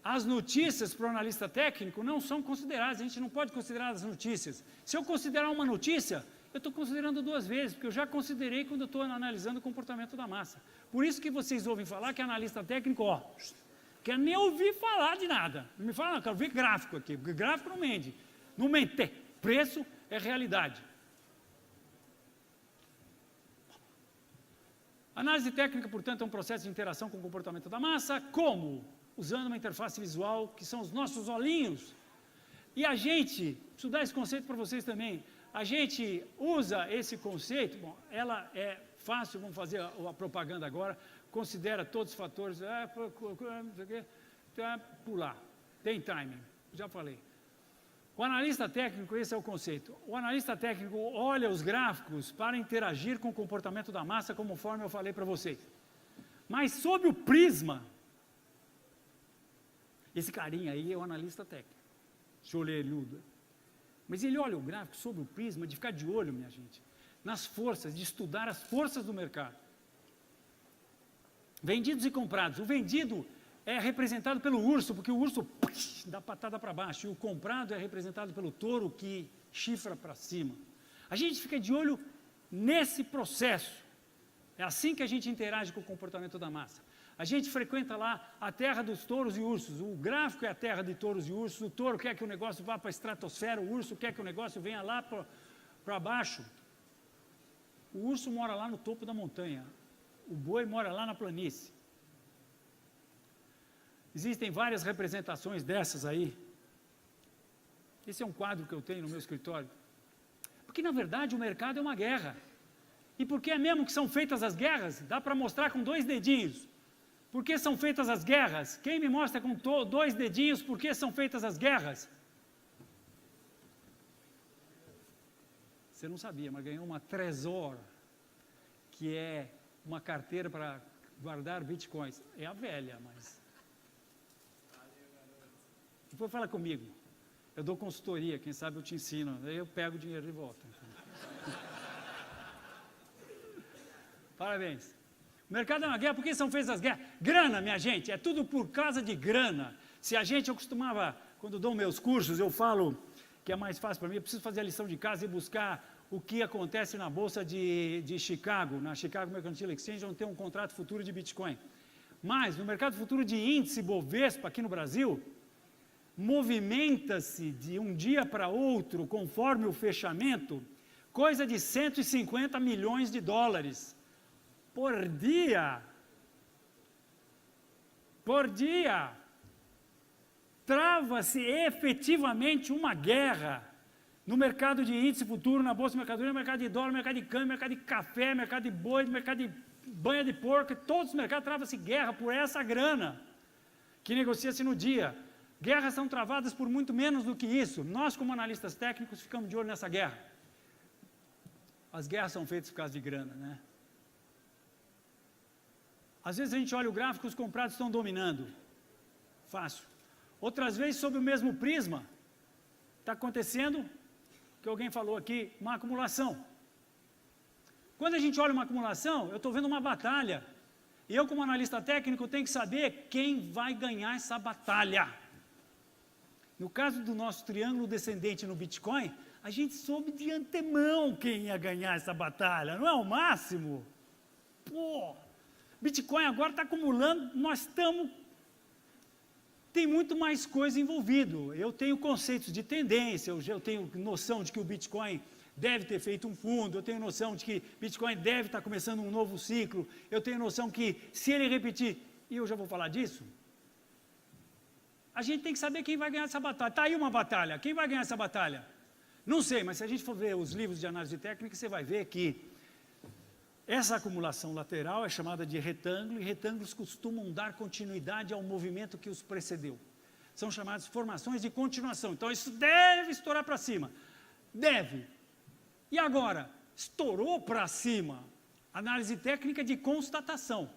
Speaker 2: as notícias para o analista técnico não são consideradas, a gente não pode considerar as notícias. Se eu considerar uma notícia, eu estou considerando duas vezes, porque eu já considerei quando eu estou analisando o comportamento da massa. Por isso que vocês ouvem falar que analista técnico, ó, quer nem ouvir falar de nada. Não me fala, não, quero ver gráfico aqui, porque gráfico não mente. Não mente. Preço é realidade. Análise técnica, portanto, é um processo de interação com o comportamento da massa. Como? Usando uma interface visual, que são os nossos olhinhos. E a gente, preciso dar esse conceito para vocês também, a gente usa esse conceito, bom, ela é fácil, vamos fazer a propaganda agora, considera todos os fatores, pular, tem timing, já falei. O analista técnico, esse é o conceito. O analista técnico olha os gráficos para interagir com o comportamento da massa, conforme eu falei para vocês. Mas sob o prisma, esse carinha aí é o analista técnico, choleirudo. Mas ele olha o gráfico sob o prisma de ficar de olho, minha gente, nas forças, de estudar as forças do mercado. Vendidos e comprados. O vendido é representado pelo urso, porque o urso dá patada para baixo, e o comprado é representado pelo touro, que chifra para cima. A gente fica de olho nesse processo. É assim que a gente interage com o comportamento da massa. A gente frequenta lá a terra dos touros e ursos. O gráfico é a terra de touros e ursos. O touro quer que o negócio vá para a estratosfera, o urso quer que o negócio venha lá para baixo. O urso mora lá no topo da montanha. O boi mora lá na planície. Existem várias representações dessas aí. Esse é um quadro que eu tenho no meu escritório. Porque, na verdade, o mercado é uma guerra. E por que é mesmo que são feitas as guerras? Dá para mostrar com 2 dedinhos. Por que são feitas as guerras? Quem me mostra com 2 dedinhos por que são feitas as guerras? Você não sabia, mas ganhou uma Trezor, que é uma carteira para guardar bitcoins. É a velha, mas... Depois fala comigo. Eu dou consultoria, quem sabe eu te ensino. Aí eu pego o dinheiro de volta. Parabéns. O mercado é uma guerra. Por que são feitas as guerras? Grana, minha gente. É tudo por causa de grana. Se a gente, eu costumava, quando dou meus cursos, eu falo que é mais fácil para mim, eu preciso fazer a lição de casa e buscar o que acontece na Bolsa de Chicago, na Chicago Mercantile Exchange, onde tem um contrato futuro de Bitcoin. Mas, no mercado futuro de índice Bovespa, aqui no Brasil, movimenta-se de um dia para outro, conforme o fechamento, coisa de 150 milhões de dólares por dia. Por dia. Trava-se efetivamente uma guerra no mercado de índice futuro, na bolsa de mercadoria, no mercado de dólar, no mercado de câmbio, no mercado de café, no mercado de boi, no mercado de banha de porco, todos os mercados trava-se guerra por essa grana que negocia-se no dia. Guerras são travadas por muito menos do que isso. Nós, como analistas técnicos, ficamos de olho nessa guerra. As guerras são feitas por causa de grana, né? Às vezes a gente olha o gráfico, os comprados estão dominando. Fácil. Outras vezes, sob o mesmo prisma, está acontecendo, que alguém falou aqui, uma acumulação. Quando a gente olha uma acumulação, eu estou vendo uma batalha. E eu, como analista técnico, tenho que saber quem vai ganhar essa batalha. No caso do nosso triângulo descendente no Bitcoin, a gente soube de antemão quem ia ganhar essa batalha. Não é o máximo? Pô, Bitcoin agora está acumulando, nós estamos... Tem muito mais coisa envolvido. Eu tenho conceitos de tendência, eu tenho noção de que o Bitcoin deve ter feito um fundo, eu tenho noção de que Bitcoin deve estar começando um novo ciclo, eu tenho noção que se ele repetir, e eu já vou falar disso, a gente tem que saber quem vai ganhar essa batalha. Está aí uma batalha, quem vai ganhar essa batalha? Não sei, mas se a gente for ver os livros de análise técnica, você vai ver que essa acumulação lateral é chamada de retângulo, e retângulos costumam dar continuidade ao movimento que os precedeu. São chamadas formações de continuação. Então, isso deve estourar para cima. Deve. E agora? Estourou para cima. Análise técnica de constatação.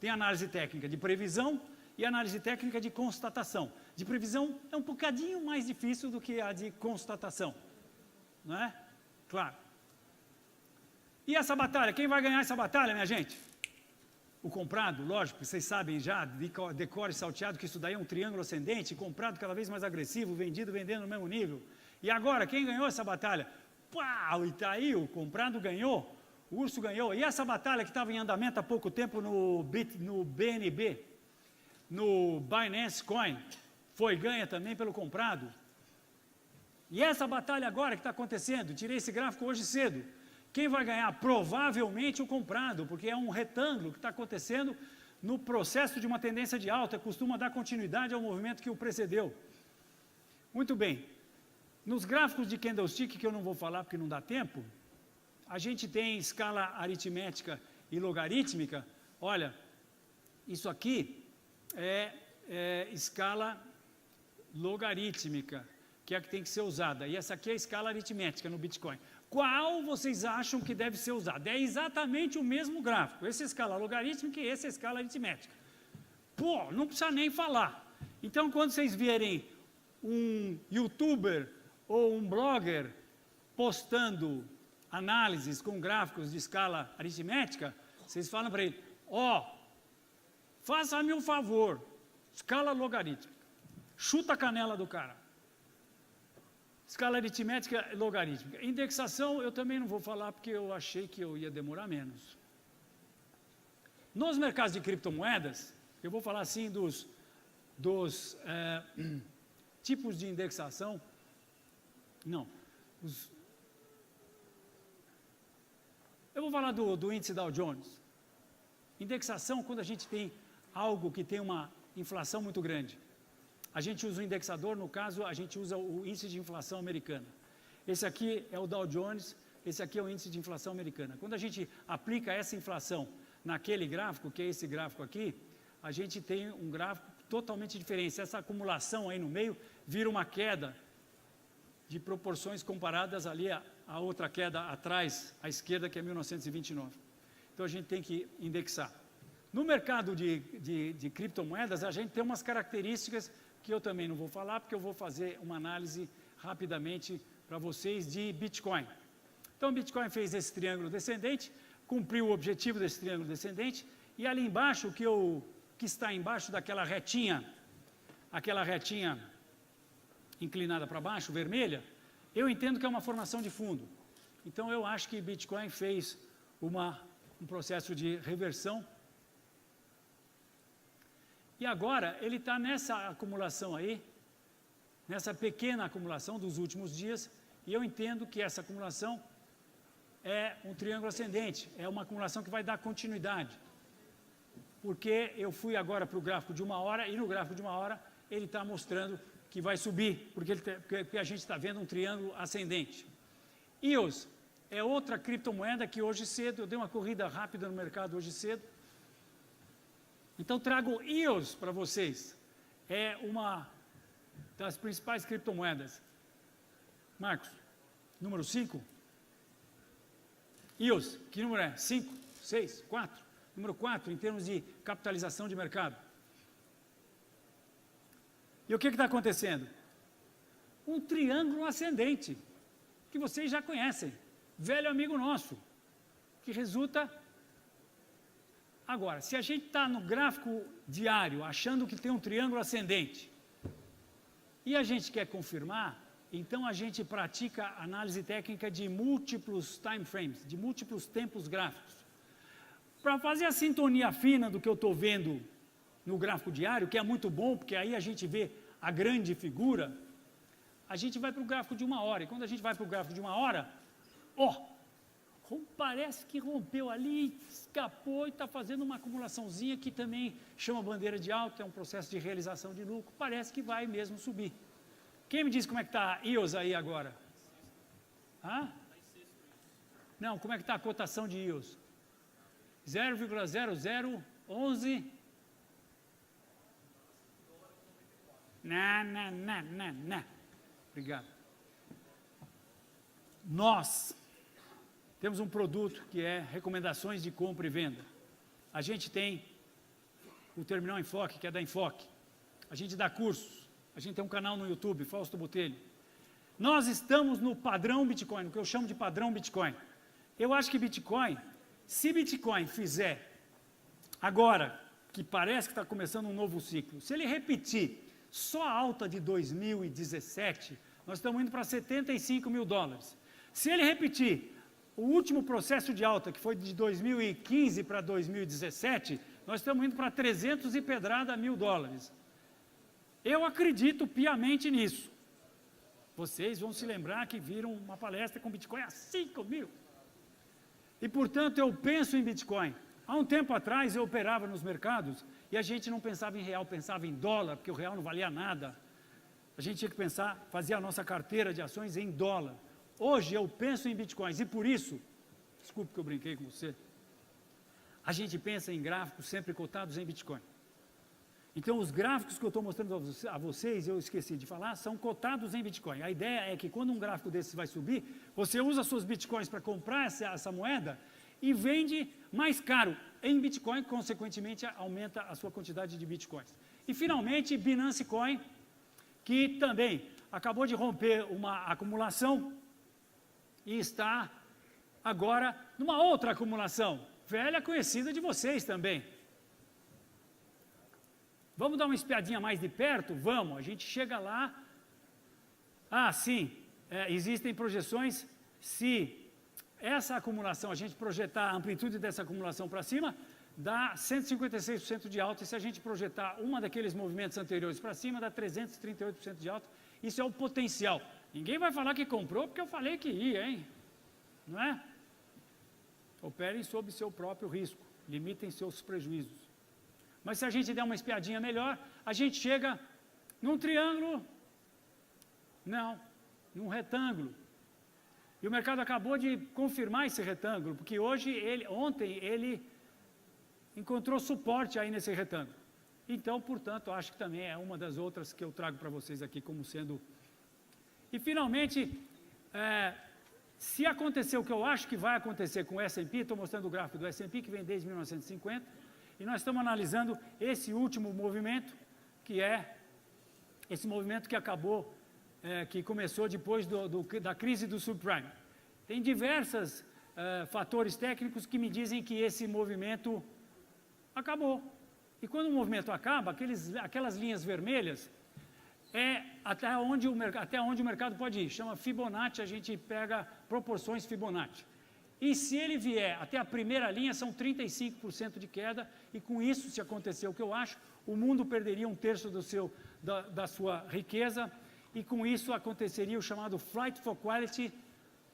Speaker 2: Tem análise técnica de previsão e análise técnica de constatação. De previsão é um bocadinho mais difícil do que a de constatação. Não é? Claro. E essa batalha? Quem vai ganhar essa batalha, minha gente? O comprado, lógico, vocês sabem já, decore salteado, que isso daí é um triângulo ascendente, comprado cada vez mais agressivo, vendendo no mesmo nível. E agora, quem ganhou essa batalha? Pau, e tá aí, o comprado ganhou, o urso ganhou. E essa batalha que estava em andamento há pouco tempo no BNB, no Binance Coin, foi ganha também pelo comprado. E essa batalha agora que está acontecendo, tirei esse gráfico hoje cedo, quem vai ganhar? Provavelmente o comprado, porque é um retângulo que está acontecendo no processo de uma tendência de alta, costuma dar continuidade ao movimento que o precedeu. Muito bem. Nos gráficos de candlestick, que eu não vou falar porque não dá tempo, a gente tem escala aritmética e logarítmica. Olha, isso aqui é escala logarítmica, que é a que tem que ser usada. E essa aqui é a escala aritmética no Bitcoin. Qual vocês acham que deve ser usado? É exatamente o mesmo gráfico. Esse é a escala logarítmica e esse é a escala aritmética. Pô, não precisa nem falar. Então, quando vocês verem um youtuber ou um blogger postando análises com gráficos de escala aritmética, vocês falam para ele, faça-me um favor, escala logarítmica. Chuta a canela do cara. Escala aritmética e logarítmica. Indexação eu também não vou falar porque eu achei que eu ia demorar menos. Nos mercados de criptomoedas, eu vou falar assim dos tipos de indexação. Não. Eu vou falar do índice Dow Jones. Indexação quando a gente tem algo que tem uma inflação muito grande. A gente usa o indexador, no caso, a gente usa o índice de inflação americana. Esse aqui é o Dow Jones, esse aqui é o índice de inflação americana. Quando a gente aplica essa inflação naquele gráfico, que é esse gráfico aqui, a gente tem um gráfico totalmente diferente. Essa acumulação aí no meio vira uma queda de proporções comparadas ali a outra queda atrás, à esquerda, que é 1929. então a gente tem que indexar. No mercado de criptomoedas, a gente tem umas características que eu também não vou falar, porque eu vou fazer uma análise rapidamente para vocês de Bitcoin. Então, o Bitcoin fez esse triângulo descendente, cumpriu o objetivo desse triângulo descendente, e ali embaixo, que está embaixo daquela retinha, aquela retinha inclinada para baixo, vermelha, eu entendo que é uma formação de fundo. Então, eu acho que Bitcoin fez um processo de reversão. E agora, ele está nessa acumulação aí, nessa pequena acumulação dos últimos dias, e eu entendo que essa acumulação é um triângulo ascendente, é uma acumulação que vai dar continuidade. Porque eu fui agora para o gráfico de 1 hora, e no gráfico de 1 hora ele está mostrando que vai subir, porque a gente está vendo um triângulo ascendente. EOS é outra criptomoeda que hoje cedo, eu dei uma corrida rápida no mercado hoje cedo, então trago EOS para vocês, é uma das principais criptomoedas. Marcos, número 5? EOS, que número é? 5, 6, 4? Número 4, em termos de capitalização de mercado. E o que está acontecendo? Um triângulo ascendente, que vocês já conhecem, velho amigo nosso, que resulta... Agora, se a gente está no gráfico diário, achando que tem um triângulo ascendente, e a gente quer confirmar, então a gente pratica análise técnica de múltiplos time frames, de múltiplos tempos gráficos. Para fazer a sintonia fina do que eu estou vendo no gráfico diário, que é muito bom, porque aí a gente vê a grande figura, a gente vai para o gráfico de 1 hora. E quando a gente vai para o gráfico de 1 hora, parece que rompeu ali, escapou e está fazendo uma acumulaçãozinha que também chama bandeira de alta, é um processo de realização de lucro, parece que vai mesmo subir. Quem me diz como é que está a EOS aí agora? Não, como é que está a cotação de EOS? 0,0011. Não. Obrigado. Nós temos um produto que é recomendações de compra e venda. A gente tem o Terminal Enfoque, que é da Enfoque. A gente dá cursos. A gente tem um canal no YouTube, Fausto Botelho. Nós estamos no padrão Bitcoin, no que eu chamo de padrão Bitcoin. Eu acho que Bitcoin, se Bitcoin fizer agora, que parece que está começando um novo ciclo, se ele repetir só a alta de 2017, nós estamos indo para 75 mil dólares. Se ele repetir o último processo de alta, que foi de 2015 para 2017, nós estamos indo para 300 e pedrada mil dólares. Eu acredito piamente nisso. Vocês vão se lembrar que viram uma palestra com Bitcoin a 5 mil. E, portanto, eu penso em Bitcoin. Há um tempo atrás, eu operava nos mercados e a gente não pensava em real, pensava em dólar, porque o real não valia nada. A gente tinha que pensar, fazer a nossa carteira de ações em dólar. Hoje, eu penso em Bitcoins e, por isso, desculpe que eu brinquei com você, a gente pensa em gráficos sempre cotados em Bitcoin. Então, os gráficos que eu estou mostrando a vocês, eu esqueci de falar, são cotados em Bitcoin. A ideia é que quando um gráfico desse vai subir, você usa suas Bitcoins para comprar essa moeda e vende mais caro em Bitcoin, consequentemente aumenta a sua quantidade de Bitcoins. E, finalmente, Binance Coin, que também acabou de romper uma acumulação e está agora numa outra acumulação, velha conhecida de vocês também. Vamos dar uma espiadinha mais de perto? Vamos, a gente chega lá. Sim, existem projeções, se essa acumulação, a gente projetar a amplitude dessa acumulação para cima, dá 156% de alta, e se a gente projetar uma daqueles movimentos anteriores para cima, dá 338% de alta. Isso é o potencial. Ninguém vai falar que comprou, porque eu falei que ia, hein? Não é? Operem sob seu próprio risco, limitem seus prejuízos. Mas se a gente der uma espiadinha melhor, a gente chega num triângulo, não, num retângulo. E o mercado acabou de confirmar esse retângulo, porque ontem ele encontrou suporte aí nesse retângulo. Então, portanto, acho que também é uma das outras que eu trago para vocês aqui como sendo... E, finalmente, Se acontecer o que eu acho que vai acontecer com o S&P, estou mostrando o gráfico do S&P, que vem desde 1950, e nós estamos analisando esse último movimento, que é esse movimento que acabou, que começou depois da crise do subprime. Tem diversos fatores técnicos que me dizem que esse movimento acabou. E quando o movimento acaba, aquelas linhas vermelhas é até onde o mercado pode ir. Chama Fibonacci, a gente pega proporções Fibonacci. E se ele vier até a primeira linha, são 35% de queda, e com isso, se acontecer o que eu acho, o mundo perderia 1/3 da sua riqueza, e com isso aconteceria o chamado Flight for Quality.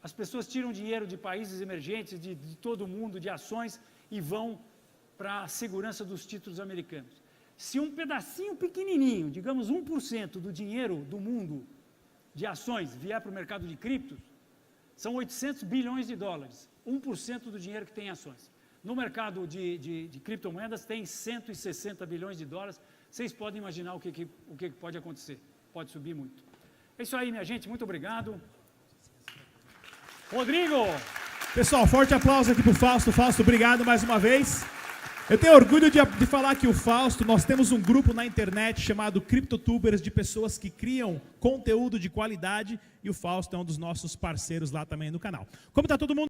Speaker 2: As pessoas tiram dinheiro de países emergentes, de todo o mundo, de ações, e vão para a segurança dos títulos americanos. Se um pedacinho pequenininho, digamos 1% do dinheiro do mundo de ações vier para o mercado de criptos, são 800 bilhões de dólares, 1% do dinheiro que tem em ações. No mercado de criptomoedas tem 160 bilhões de dólares, vocês podem imaginar o que pode acontecer, pode subir muito. É isso aí, minha gente, muito obrigado. Rodrigo!
Speaker 1: Pessoal, forte aplauso aqui para o Fausto. Fausto, obrigado mais uma vez. Eu tenho orgulho de falar que o Fausto, nós temos um grupo na internet chamado CryptoTubers, de pessoas que criam conteúdo de qualidade, e o Fausto é um dos nossos parceiros lá também no canal. Como está todo mundo?